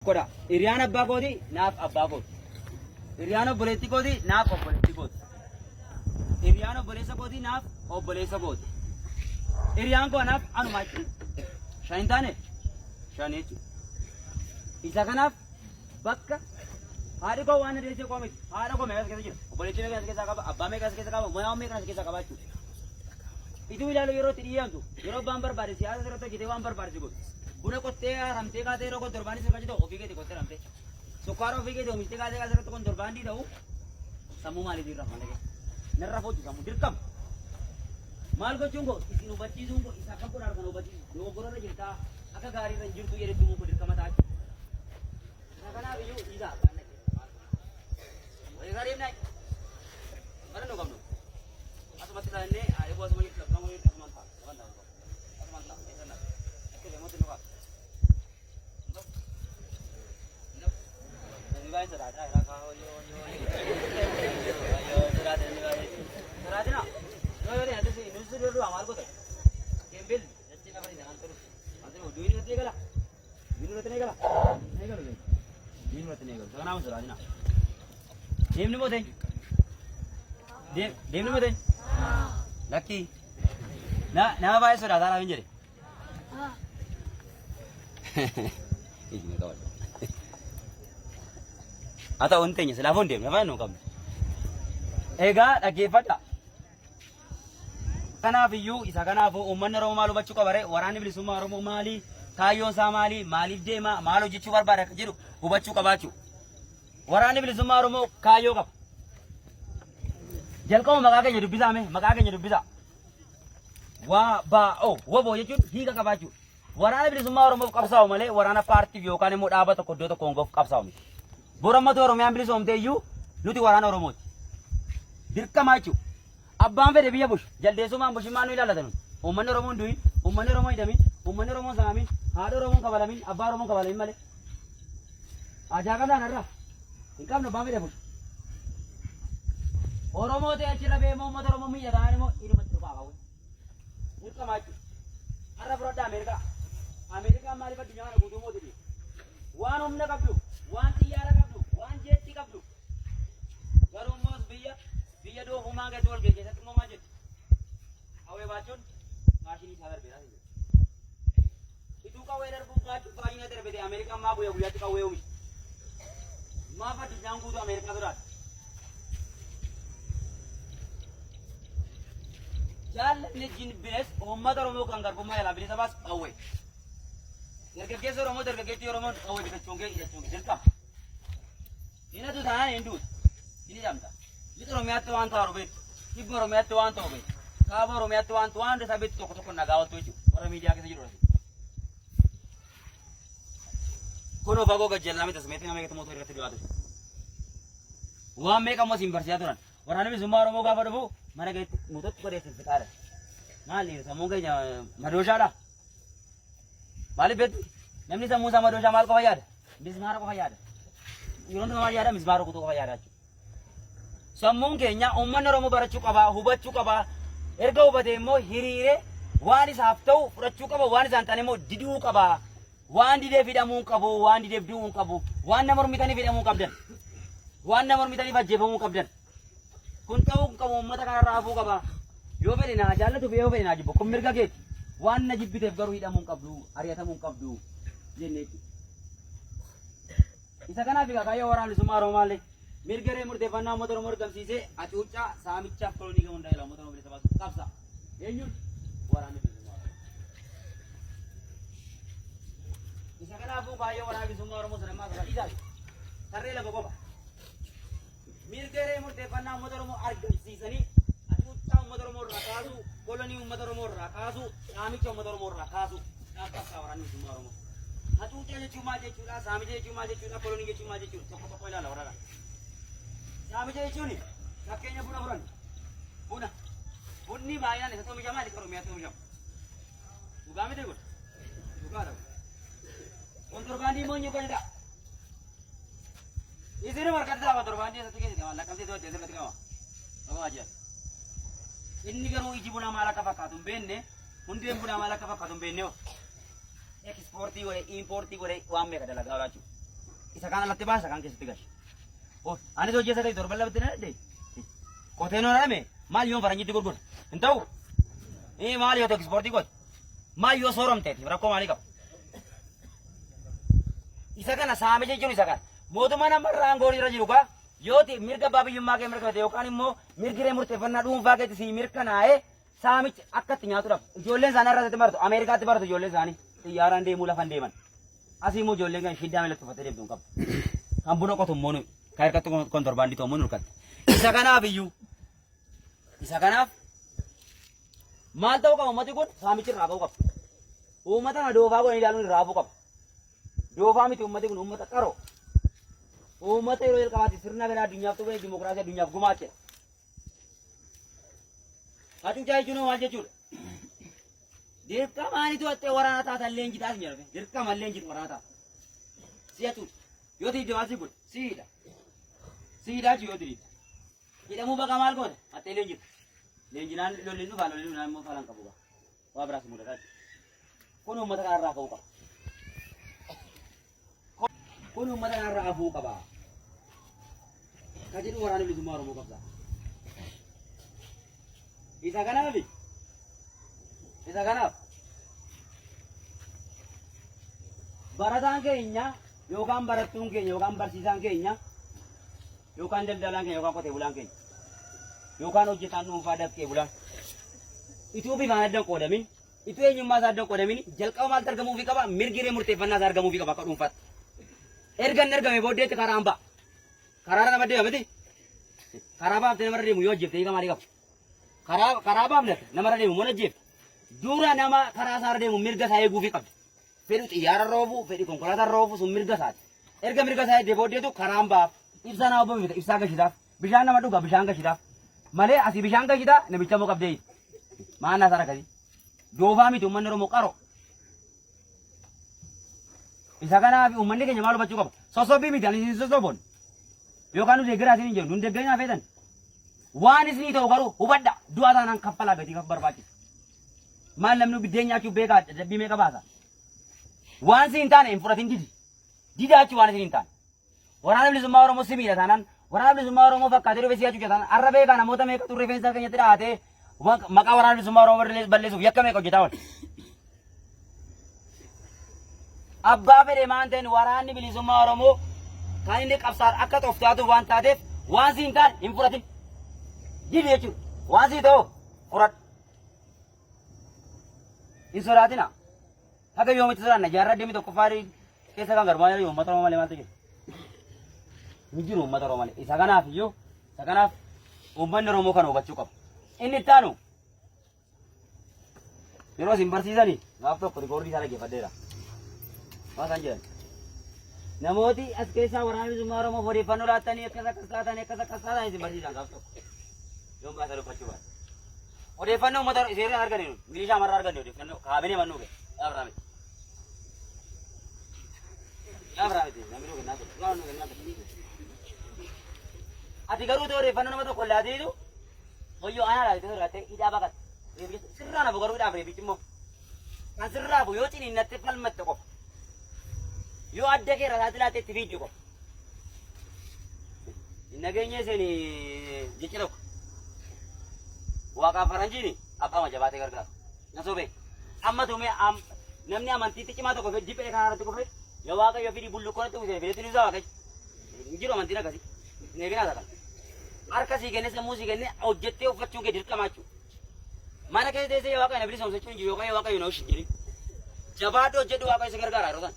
Koda Iriana Bagodi, Nap Abagot. Iriano Boleticodi, Nap of Boleticod. Iriano Bolesa Bodi, Nap of Bolesa Bod. Iriango Nap and my Shantane Shanit Isakanap Baka. Hariko one is a comic. Harako Megas, Politica Abamegas, Monamegas, Kisakabachu. It will allow you to Euro Bumper Barisia, the Bumper Barsigo. Una cotea, Ramtega, the Roco Turbani, the Coterante. So far of Vigo, Mistega, the Turbani, no Samumali, Nerafot, Samudirkam. Malgo Jungo is in Ubachizungo, is a couple of nobody, no Gorajita, Akagari, and Juku to put it Kamata. Nakana, you is up. What is that night? I don't know. I was when you come away from Manta. Lucky. Now I saw that I'm injured. I thought one thing is I won't never come. Ega, I gave it up. Kana you is a Ganavo, Umanaro Malubachuka, Warani Suma Mali, Kayo Samali, Mali Dema, Malo Jichuar Barakiru, Ubachuka Bachu. Warani Sumaromo, Kayoga. Jelko Magagan you bizame, Magagan you biza. Wa ba oh, Wobo you, he got about you. Warana Sumarum of Kapsa Male, Warana party you can move Abba to Kodo Congo of Kapsam. Boramato Romambris on the you, Luti Warana Romot. Dirkamachu. Abambe de Viabush, Jaldesuma Bushimanu Ladan, Umanoromon doing, Umanoromidami, Umanoromozami, Adorom Kavalami, Abarom Kavalimale. Ajagana, he come to Bambe Bush. Oromo de Chilabe, Momotomomi, Animo, Irmatu. Dirkamachu. Arab America. America Marika Diana Gudumodi. One Omna Kablu, one Tiara Kablu, one Jet Kablu. Garumos Via do Humaga told Gate at Momajet. However, Martin is other better. He took away their book to find another with the American Mabu, we had to go away. Mapa is down to America. Jal Legin Best, or Mother Mokanga Gomala, Bisabas away. There can get your mother, get your mother away with the Chunga. In a time, and do it. In Yamta. Little Romato Anto, Ibo Romato Anto, Cabo Romato Antoine, the Sabit Tokonaga to you, or a media. Kono Bagoga Jelamitas making a motor to the other. One make a most impartial. Or I was tomorrow Mogavabu, Maragat Mutot for the car. Mali, Samoga Madojara. Malibet, Namisa Musa Madoja Malcoyad, Miss Marcoyad. You don't know my Adam is Marco Yad. Some Munkenya, Omanaro Barachukaba, Hubachukaba, Ergo Bademo, Hiri, one is after Rachukaba, one is Antanimo, Didukaba, one did David Amunkabu, one did Dunkabu, one number Mitani Vidamukabden, one number Mitani Jebumukabden. Kuntau kamu mata rafu kaba. Yo beri na jalan tu beo beri na jibo. Kumirga gate. Wan na jibbi tef garu ida mungkablu. Ariata mungkablu. Jenne. Isa kana biga kayo orang sumaro male. Mirgere mur devanna motor mur kam sise achucha samicha koloni ka mundai la motor mur sabas kapsa. Enyun orang ni sumaro. Isa kana bu kayo orang sumaro mur sama sama isa. Karre la goba. Mirgere murte panna modoromo argan seasoni atucha modoromo rakasu koloni modoromo rakasu amicho modoromo rakasu nakasa warani sumoromo atucha je chuma je chula koloni je chuma je chula toko koila la warara sami je chuni kakenya pura puran puna punni bayana ne sato mijama likaro me ato mijam ugame de gut ugara konturbandi monyo kanda Is it ever cut out or one day? Like I said, oh, aja. Ini kan ujibuna malaka pakatum benne, undi buna malaka pakatum benne. Eksporti gore, importi gore, uang mereka adalah gawacu. isa kana latti baasa kan keessatti gashi. Oh, ani hojii isa ta'e torban labatti na dhadhe. Qoteen hona dhame maal yoo faranjitti gurgura. Hin ta'u. Maal yoo ta'u ispoortii godhe. Maal yoo sooromteeti rakkoo maalii qaba. Isa kana saame jechuun isa kana. Mootummaa namarraa aangoo irra jiru kaa yooti mirga abbaa biyyummaa kee mirga yookaan immoo mirgiree murteeffannaa dhuunfaa keetti si mirkanaa'ee saamichi akkatti nyaatuudhaaf ijoolleen isaanii irratti baratu Ameerikaatti baratu ijoolleen isaanii xiyyaaraan deemuu lafan deeman. Asii immoo ijoolleen kan shiddaa meelatti uffatee deemtu hin qabu. Kan buna qotu immoo kan hirkatti kontorbaandii immoo nurkatte. Isa kanaaf iyyuu isa kanaaf maal ta'uu qaba uummati kun saamichi irraa ba'uu qaba. Uummata kana doofaa godhanii ilaaluun irraa ba'uu qaba. Doofaa miti uummati kun uummata qaroo. Uummata yeroo jalqabaatti sirna gadaa addunyaaf ta'u dimokiraasii addunyaaf gumaache. Hacuucaa jechuun maal jechuudha? Dirqamaanitu hattee waraana taatan leenjii taasisan jedhame. Dirqaman leenjii waraana taatan. Si'achuudha. Yoo tiidde maal si godhe? Siidha. Siidhaa yoo tiidde. Hidhamuu baqa maal goone? Hattee leenjii. Leenjinaan lolli dhufaa lolli dhufaa immoo falan qabu qaba. Waa biraas mudataa. Kun uummata kanarraa ka'uu qaba. Kun uummata kanarraa hafuu qaba. Ka jedhu waraana bilisummaa Oromoo qabda. Isa kanaaf barataan keenya yookaan barattuun keenya yookaan barsiisaan keenya yookaan daldalaan keenya yookaan qotee bulaan keenya yookaan hojjetaan dhuunfaa dafqee bulaan ituu bifaan adda qoodamin ituu eenyummaa isaa adda qoodamin jalqaba maaltu argamuufii qaba mirgiree murteeffannaa isaa argamuufii qaba akka dhuunfaatti. Ergan ergame booddeetti karaa hambaa. Karaa nama deema miti. Karaa baaftee namarra deemu yoo hojjefte hiika maalii qabu? Karaa baafnate namarra deemu mana hojjefte. Dura nama karaa isaarra deemu mirga isaa eeguufii qabdi. Fedhi xiyyaara roofu, fedhi konkolaataa roofu sun mirga isaati. Erga mirga isaa eeddee booddeetu karaa hambaaf. Ibsaa nama boofite ibsaa gashitaaf. Bishaan nama dhuga bishaan gashitaaf. Malee asii bishaan gashitaa namicha moo qabdee. Maannaa isaa rakkati. Doofaa miti uummanni Oromoo qaroo. Isa kanaaf uummanni keenya maal hubachuu qaba? Sosobbii miti ani isin sosobon. Yookaan nu deeggaraa isin hin jennu nu deeggaraa feetan. Waan isinii ta'u garuu hubadha du'a taanaan kaffalaa gatii kan barbaachisu. Maal namni biddeen nyaachuuf beekaa dadhabbii meeqa baasa? Waan isin hin taane hin fudhatin didi. Didaachi waan isin hin taane. Waraana bilisummaa Oromoo simiidha taanaan waraana bilisummaa Oromoo fakkaatee rifeensi yaachuu taanaan arra beekaa namoota meeqatu rifeensa keenyatti dhahatee maqaa waraana bilisummaa Oromoo balleessuuf yakka meeqa hojjetaa oole. Abbaa fedhe maan ta'een waraanni bilisummaa Oromoo kan inni qabsaa'u akka tooftaatu waan taateef waan siin taane hin fudhatin. Didi jechuudha. Waan sii ta'u fudhadhu. Hin sodaatina. Haga yoomitti sodaanna jaarraa deemi tokko faarii keessa kan garmaa jiru uummata Oromoo malee maaltu jira? Hin jiru uummata Oromoo malee. Isa kanaaf iyyuu isa kanaaf uummanni Oromoo kana hubachuu qaba. Inni itti aanu yeroo isin barsiisanii gaaf tokko rikoordii isaa dhaggeeffadheera. Maasaan jedhan namooti as keessaa waraana bilisummaa Oromoo odeeffannoo laattanii akkas taatan isin barsiisan gaaf tokko yoon baasaa dubbachuu baate odeeffannoo uummata seeraan arganii milishaa marraa arganne odeeffannoo kaabinee mannuu ga'e dhaabraa miti namni nuu kennaa ati garuu ta'e odeeffannoo nama tokko laatiitu hoyyoo aanaa laatitee sodaatee hidhaa baqatte sirraa nafu garuu hidhaaf reebichi immoo kan sirraafu yoo ciniinnatte falmatte qofa. Yoo adda kee rasaatti laateetti fiiddu qofa. Nageenya isin jechi tokko. Waaqaan faranjiin abbaa majabaatee gargaaru. Na sobee. Amma tuumee namni amantiitti cimaa tokko jiphee kana irratti kufre yoo waaqayyo fidii bulluqqoonatti uwwisee fideetti ni isaa waaqayyo. Hin jiru amantiin akkasii. Hin eeginaa isaa kana. Harka sii kenne sammuu sii kenne hojjettee uffachuu kee dirqamaa jechuudha. Mana keessa teessee waaqayyo na bilisoomsachuu hin jiru yookaan waaqayyo na ushin jedhin. Jabaadhu hojjedhu waaqayyo si gargaara yeroo sana.